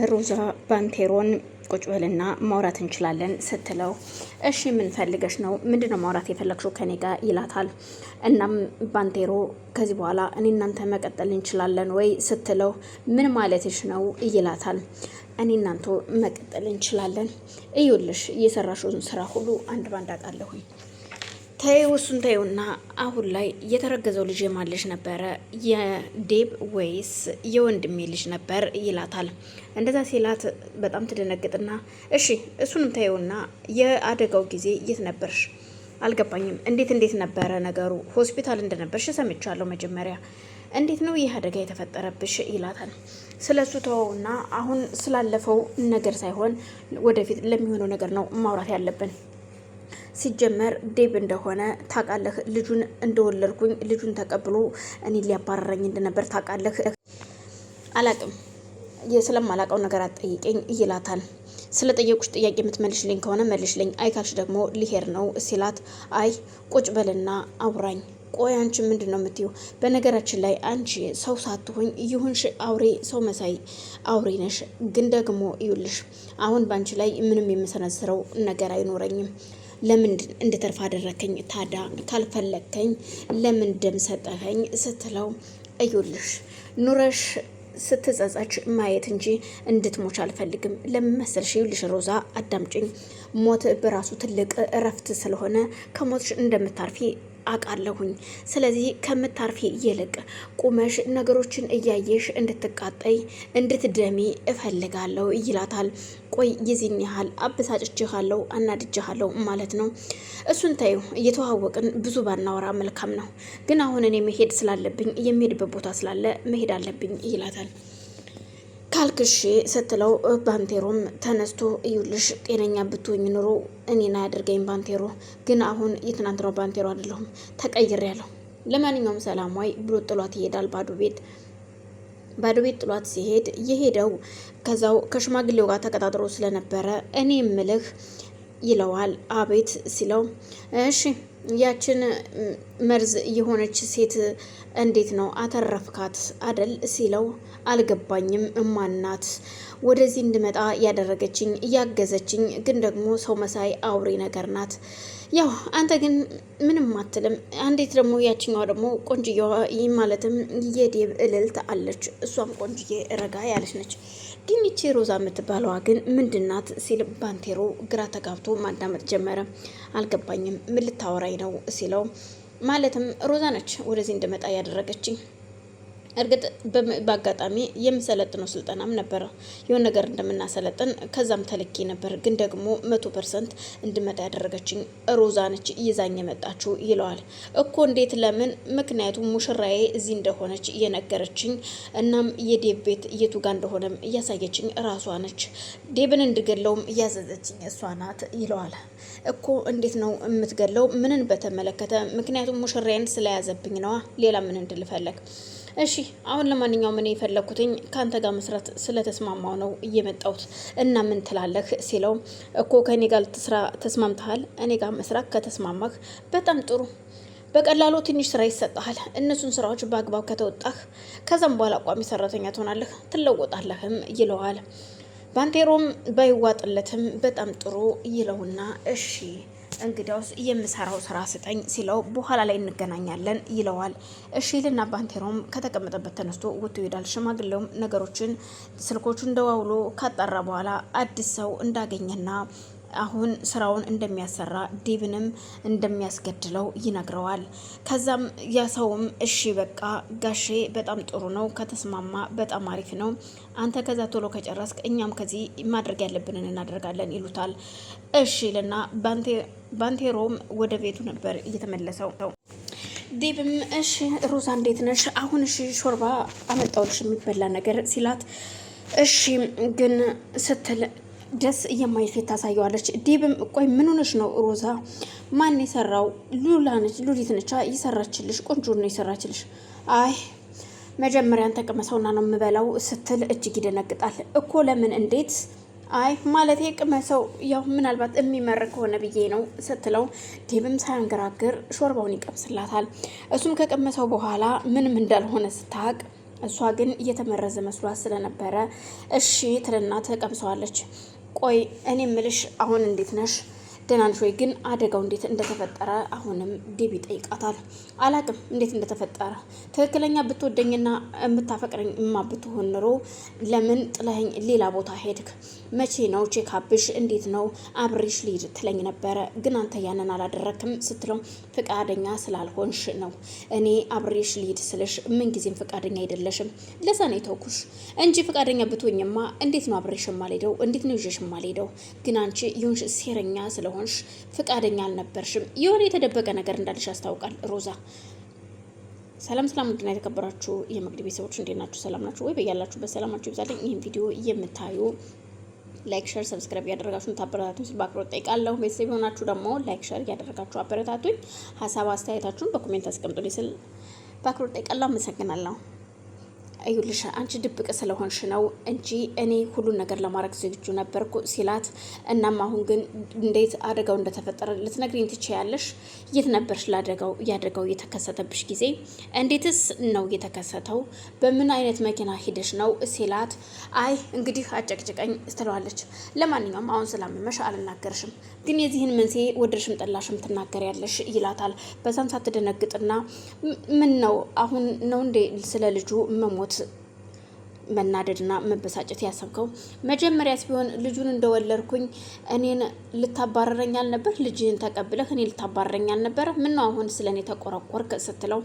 ሮዛ ባንቴሮን ቁጭ በልና ማውራት እንችላለን ስትለው እሺ ምን ፈልገሽ ነው? ምንድነው ማውራት የፈለግሽው ከኔ ጋር ይላታል። እናም ባንቴሮ ከዚህ በኋላ እኔ እናንተ መቀጠል እንችላለን ወይ ስትለው ምን ማለትሽ ነው ይላታል። እኔ እናንተ መቀጠል እንችላለን፣ እዩልሽ የሰራሽውን ስራ ሁሉ አንድ ባንድ አውቃለሁኝ። ተይው እሱን ተይውና አሁን ላይ የተረገዘው ልጅ የማን ልጅ ነበረ? የዴብ ወይስ የወንድሜ ልጅ ነበር ይላታል። እንደዛ ሲላት በጣም ትደነግጥና እሺ እሱንም ተይውና የአደጋው ጊዜ የት ነበርሽ? አልገባኝም። እንዴት ነበረ ነገሩ? ሆስፒታል እንደነበርሽ ሰምቻለሁ። መጀመሪያ እንዴት ነው ይህ አደጋ የተፈጠረብሽ ይላታል። ስለሱ ተወውና አሁን ስላለፈው ነገር ሳይሆን ወደፊት ለሚሆነው ነገር ነው ማውራት ያለብን። ሲጀመር ዴብ እንደሆነ ታውቃለህ። ልጁን እንደወለድኩኝ ልጁን ተቀብሎ እኔ ሊያባረረኝ እንደነበር ታውቃለህ። አላቅም፣ ስለማላውቀው ነገር አትጠይቀኝ ይላታል። ስለ ጠየቁሽ ጥያቄ የምትመልሽልኝ ከሆነ መልሽልኝ፣ አይካልሽ ደግሞ ሊሄድ ነው ሲላት አይ ቁጭ በልና አውራኝ። ቆይ አንቺ ምንድን ነው የምትይው? በነገራችን ላይ አንቺ ሰው ሳትሆኝ ይሁንሽ አውሬ፣ ሰው መሳይ አውሬ ነሽ። ግን ደግሞ ይውልሽ አሁን ባንቺ ላይ ምንም የምሰነዝረው ነገር አይኖረኝም። ለምን እንድተርፍ አደረከኝ ታዲያ? ካልፈለከኝ ለምን ደም ሰጠኸኝ ስትለው እዩልሽ ኑረሽ ስትጸጸች ማየት እንጂ እንድትሞች አልፈልግም። ለምን መሰልሽ? ይኸውልሽ ሮዛ አዳምጪኝ። ሞት በራሱ ትልቅ እረፍት ስለሆነ ከሞትሽ እንደምታርፊ አውቃለሁኝ። ስለዚህ ከምታርፊ ይልቅ ቁመሽ ነገሮችን እያየሽ እንድትቃጠይ እንድትደሚ እፈልጋለሁ ይላታል። ቆይ የዚህን ያህል አበሳጭቼሃለሁ አናድጄሃለሁ ማለት ነው? እሱን ታዩ እየተዋወቅን ብዙ ባናወራ መልካም ነው። ግን አሁን እኔ መሄድ ስላለብኝ የሚሄድበት ቦታ ስላለ መሄድ አለብኝ ይላታል። ካልክሽ ስትለው ባንቴሮም ተነስቶ እዩልሽ ጤነኛ ብትሆኝ ኑሮ እኔን አያደርገኝ ባንቴሮ፣ ግን አሁን የትናንትናው ባንቴሮ አይደለሁም ተቀይሬያለሁ። ለማንኛውም ሰላም ዋይ ብሎ ጥሏት ይሄዳል። ባዶ ቤት ጥሏት ሲሄድ የሄደው ከዛው ከሽማግሌው ጋር ተቀጣጥሮ ስለነበረ እኔ ምልህ ይለዋል። አቤት ሲለው እሺ ያችን መርዝ የሆነች ሴት እንዴት ነው አተረፍካት አደል ሲለው አልገባኝም። እማናት ወደዚህ እንድመጣ ያደረገችኝ እያገዘችኝ፣ ግን ደግሞ ሰው መሳይ አውሬ ነገር ናት። ያው አንተ ግን ምንም አትልም። እንዴት ደግሞ ያችኛዋ ደግሞ ቆንጅዬዋ ማለትም የዴብ እልልት አለች፣ እሷም ቆንጅዬ ረጋ ያለች ነች። ግን ይቺ ሮዛ የምትባለዋ ግን ምንድናት ሲል ባንቴሮ ግራ ተጋብቶ ማዳመጥ ጀመረ። አልገባኝም ምን ልታወራኝ ነው ሲለው ማለትም ሮዛ ነች ወደዚህ እንድመጣ ያደረገችኝ። እርግጥ በአጋጣሚ የምሰለጥነው ስልጠናም ነበረ የሆነ ነገር እንደምናሰለጥን ከዛም ተልኬ ነበር፣ ግን ደግሞ 100% እንድመጣ ያደረገችኝ ሮዛ ነች ይዛኝ የመጣችው ይለዋል። እኮ እንዴት? ለምን? ምክንያቱም ሙሽራዬ እዚህ እንደሆነች እየነገረችኝ፣ እናም የዴብ ቤት የቱ ጋር እንደሆነም እያሳየችኝ ራሷ ነች። ዴብን እንድገለውም እያዘዘችኝ እሷ ናት ይለዋል። እኮ እንዴት ነው የምትገለው? ምንን በተመለከተ? ምክንያቱም ሙሽራዬን ስለያዘብኝ ነዋ። ሌላ ምን እንድልፈለግ? እሺ አሁን ለማንኛውም እኔ የፈለኩትኝ ከአንተ ጋር መስራት ስለተስማማው ነው እየመጣሁት እና ምን ትላለህ ሲለው እኮ ከኔ ጋር ልትስራ ተስማምተሃል? እኔ ጋር መስራት ከተስማማህ በጣም ጥሩ። በቀላሉ ትንሽ ስራ ይሰጣል። እነሱን ስራዎች በአግባብ ከተወጣህ ከዛም በኋላ ቋሚ ሰራተኛ ትሆናለህ፣ ትለወጣለህም ይለዋል። ባንቴሮም ባይዋጥለትም በጣም ጥሩ ይለውና እሺ እንግዲያውስ የምሰራው ስራ ስጠኝ ሲለው በኋላ ላይ እንገናኛለን ይለዋል። እሺ ልና ባንቴሮም ከተቀመጠበት ተነስቶ ወጥቶ ይሄዳል። ሽማግሌውም ነገሮችን ስልኮቹን ደዋውሎ ካጣራ በኋላ አዲስ ሰው እንዳገኘና አሁን ስራውን እንደሚያሰራ ዴብንም እንደሚያስገድለው ይነግረዋል። ከዛም ያ ሰውም እሺ በቃ ጋሼ በጣም ጥሩ ነው፣ ከተስማማ በጣም አሪፍ ነው። አንተ ከዛ ቶሎ ከጨረስክ እኛም ከዚህ ማድረግ ያለብንን እናደርጋለን ይሉታል። እሺ ልና ባንቴሮም ወደ ቤቱ ነበር እየተመለሰው። ዴብም እሺ ሮዛ እንዴት ነሽ? አሁን እሺ ሾርባ አመጣውልሽ የሚበላ ነገር ሲላት እሺ ግን ስትል ደስ የማይል ፊት ታሳየዋለች። ዴብም ቆይ ምን ሆነሽ ነው ሮዛ? ማን የሰራው? ሉሊት ነች የሰራችልሽ። ቆንጆ ነው የሰራችልሽ። አይ መጀመሪያን ተቀመሰውና ነው የምበላው ስትል እጅግ ይደነግጣል። እኮ ለምን? እንዴት? አይ ማለቴ ቅመሰው፣ ያው ምናልባት የሚመር ከሆነ ብዬ ነው ስትለው ዴብም ሳያንገራግር ሾርባውን ይቀምስላታል። እሱም ከቀመሰው በኋላ ምንም እንዳልሆነ ስታቅ እሷ ግን እየተመረዘ መስሏት ስለነበረ እሺ ትልና ተቀምሰዋለች። ቆይ እኔ ምልሽ አሁን እንዴት ነሽ? ደህና ነሽ ወይ? ግን አደጋው እንዴት እንደተፈጠረ አሁንም ዴቢ ጠይቃታል። አላቅም እንዴት እንደተፈጠረ። ትክክለኛ ብትወደኝና የምታፈቅረኝ ብትሆን ኑሮ ለምን ጥለኸኝ ሌላ ቦታ ሄድክ? መቼ ነው ቼካፕሽ? እንዴት ነው አብሬሽ ልሂድ ትለኝ ነበረ፣ ግን አንተ ያንን አላደረክም ስትለው ፍቃደኛ ስላልሆንሽ ነው። እኔ አብሬሽ ልሂድ ስልሽ ምንጊዜም ፍቃደኛ አይደለሽም። ለዛ ነው የተውኩሽ እንጂ ፍቃደኛ ብትሆኝማ እንዴት ነው አብሬሽ የማልሄደው? እንዴት ነው ይዤሽ የማልሄደው? ግን አንቺ ይሁንሽ ሴረኛ ስለሆንሽ ፍቃደኛ አልነበርሽም። የሆነ የተደበቀ ነገር እንዳለሽ ያስታውቃል ሮዛ። ሰላም ሰላም፣ ውድና የተከበራችሁ የመቅዲ ቤተሰቦች እንዴት ናችሁ? ሰላም ናችሁ ወይ? በያላችሁበት ሰላማችሁ ይብዛልኝ። ይህን ቪዲዮ የምታዩ ላይክ፣ ሸር፣ ሰብስክራይብ እያደረጋችሁ ታበረታቱኝ ስል በአክብሮት ጠይቃለሁ። ቤተሰብ የሆናችሁ ደግሞ ላይክ፣ ሸር እያደረጋችሁ አበረታቱኝ። ሀሳብ አስተያየታችሁን በኮሜንት አስቀምጡልኝ ስል በአክብሮት ጠይቃለሁ። አመሰግናለሁ። እዩልሽ አንቺ ድብቅ ስለሆንሽ ነው እንጂ እኔ ሁሉን ነገር ለማድረግ ዝግጁ ነበርኩ ሲላት፣ እናም አሁን ግን እንዴት አደጋው እንደተፈጠረ ልትነግሪኝ ትችያለሽ? የት ነበርሽ ለአደጋው? ያደጋው የተከሰተብሽ ጊዜ እንዴትስ ነው የተከሰተው? በምን አይነት መኪና ሂደሽ ነው ሲላት፣ አይ እንግዲህ አጨቅጭቀኝ ትለዋለች። ለማንኛውም አሁን ስላመመሽ አልናገርሽም፣ ግን የዚህን መንስኤ ወደድሽም ጠላሽም ትናገሪያለሽ ይላታል። በዛም ሳትደነግጥና ምን ነው አሁን ነው እንዴ ስለ ልጁ መሞት መናደድና መበሳጨት ያሰብከው? መጀመሪያስ ቢሆን ልጁን እንደወለድኩኝ እኔን ልታባረረኝ አልነበር? ልጅህን ተቀብለህ እኔ ልታባረረኝ አልነበረ? ምነው አሁን ስለ እኔ ተቆረቆርክ ስትለው፣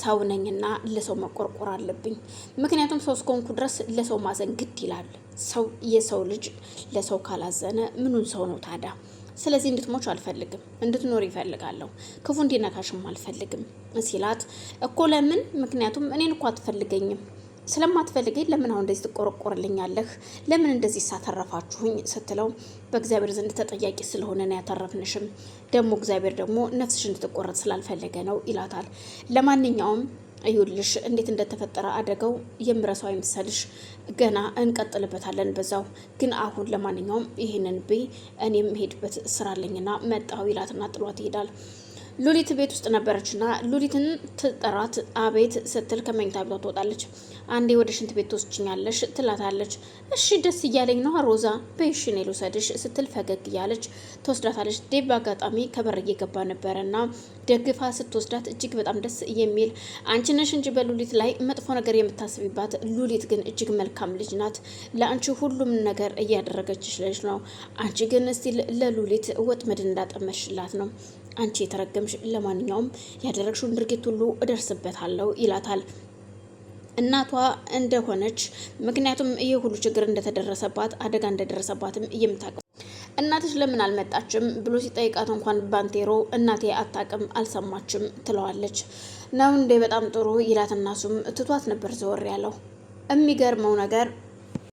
ሰው ነኝና ለሰው መቆርቆር አለብኝ። ምክንያቱም ሰው እስከሆንኩ ድረስ ለሰው ማዘን ግድ ይላል። ሰው የሰው ልጅ ለሰው ካላዘነ ምኑን ሰው ነው ታዲያ? ስለዚህ እንድትሞች አልፈልግም፣ እንድትኖር ይፈልጋለሁ። ክፉ እንዲነካሽም አልፈልግም ሲላት፣ እኮ ለምን? ምክንያቱም እኔን እኮ አትፈልገኝም። ስለማትፈልገኝ ለምን አሁን እንደዚህ ትቆረቆርልኛለህ? ለምን እንደዚህ ሳተረፋችሁኝ ስትለው፣ በእግዚአብሔር ዘንድ ተጠያቂ ስለሆነ ነው ያተረፍንሽም። ደግሞ እግዚአብሔር ደግሞ ነፍስሽ እንድትቆረጥ ስላልፈለገ ነው ይላታል። ለማንኛውም እዩልሽ እንዴት እንደተፈጠረ አደጋው የምረሳው አይምሰልሽ። ገና እንቀጥልበታለን በዛው። ግን አሁን ለማንኛውም ይህንን ብይ፣ እኔም ሄድበት ስራ አለኝና መጣሁ ይላትና ጥሏት ይሄዳል። ሉሊት ቤት ውስጥ ነበረችና ሉሊትን ትጠራት። አቤት ስትል ከመኝታ ቤቷ ትወጣለች። አንዴ ወደ ሽንት ቤት ትወስጂኛለሽ ትላታለች። እሺ ደስ እያለኝ ነው ሮዛ፣ በይሽ እኔ ልውሰድሽ ስትል ፈገግ እያለች ትወስዳታለች። ዴብ በአጋጣሚ ከበር እየገባ ነበረና ደግፋ ስትወስዳት እጅግ በጣም ደስ የሚል አንቺ ነሽ እንጂ በሉሊት ላይ መጥፎ ነገር የምታስቢባት፣ ሉሊት ግን እጅግ መልካም ልጅ ናት። ለአንቺ ሁሉም ነገር እያደረገችሽ ልጅ ነው። አንቺ ግን እስቲ ለሉሊት ወጥመድ እንዳጠመሽላት ነው አንቺ የተረገምሽ። ለማንኛውም ያደረግሽውን ድርጊት ሁሉ እደርስበታለሁ ይላታል። እናቷ እንደሆነች ምክንያቱም ይህ ሁሉ ችግር እንደተደረሰባት አደጋ እንደደረሰባትም የምታውቀው እናትሽ ለምን አልመጣችም ብሎ ሲጠይቃት እንኳን ባንቴሮ እናቴ አታውቅም አልሰማችም ትለዋለች። ነው እንዴ? በጣም ጥሩ ይላት። እናሱም ትቷት ነበር ዘወር ያለው። የሚገርመው ነገር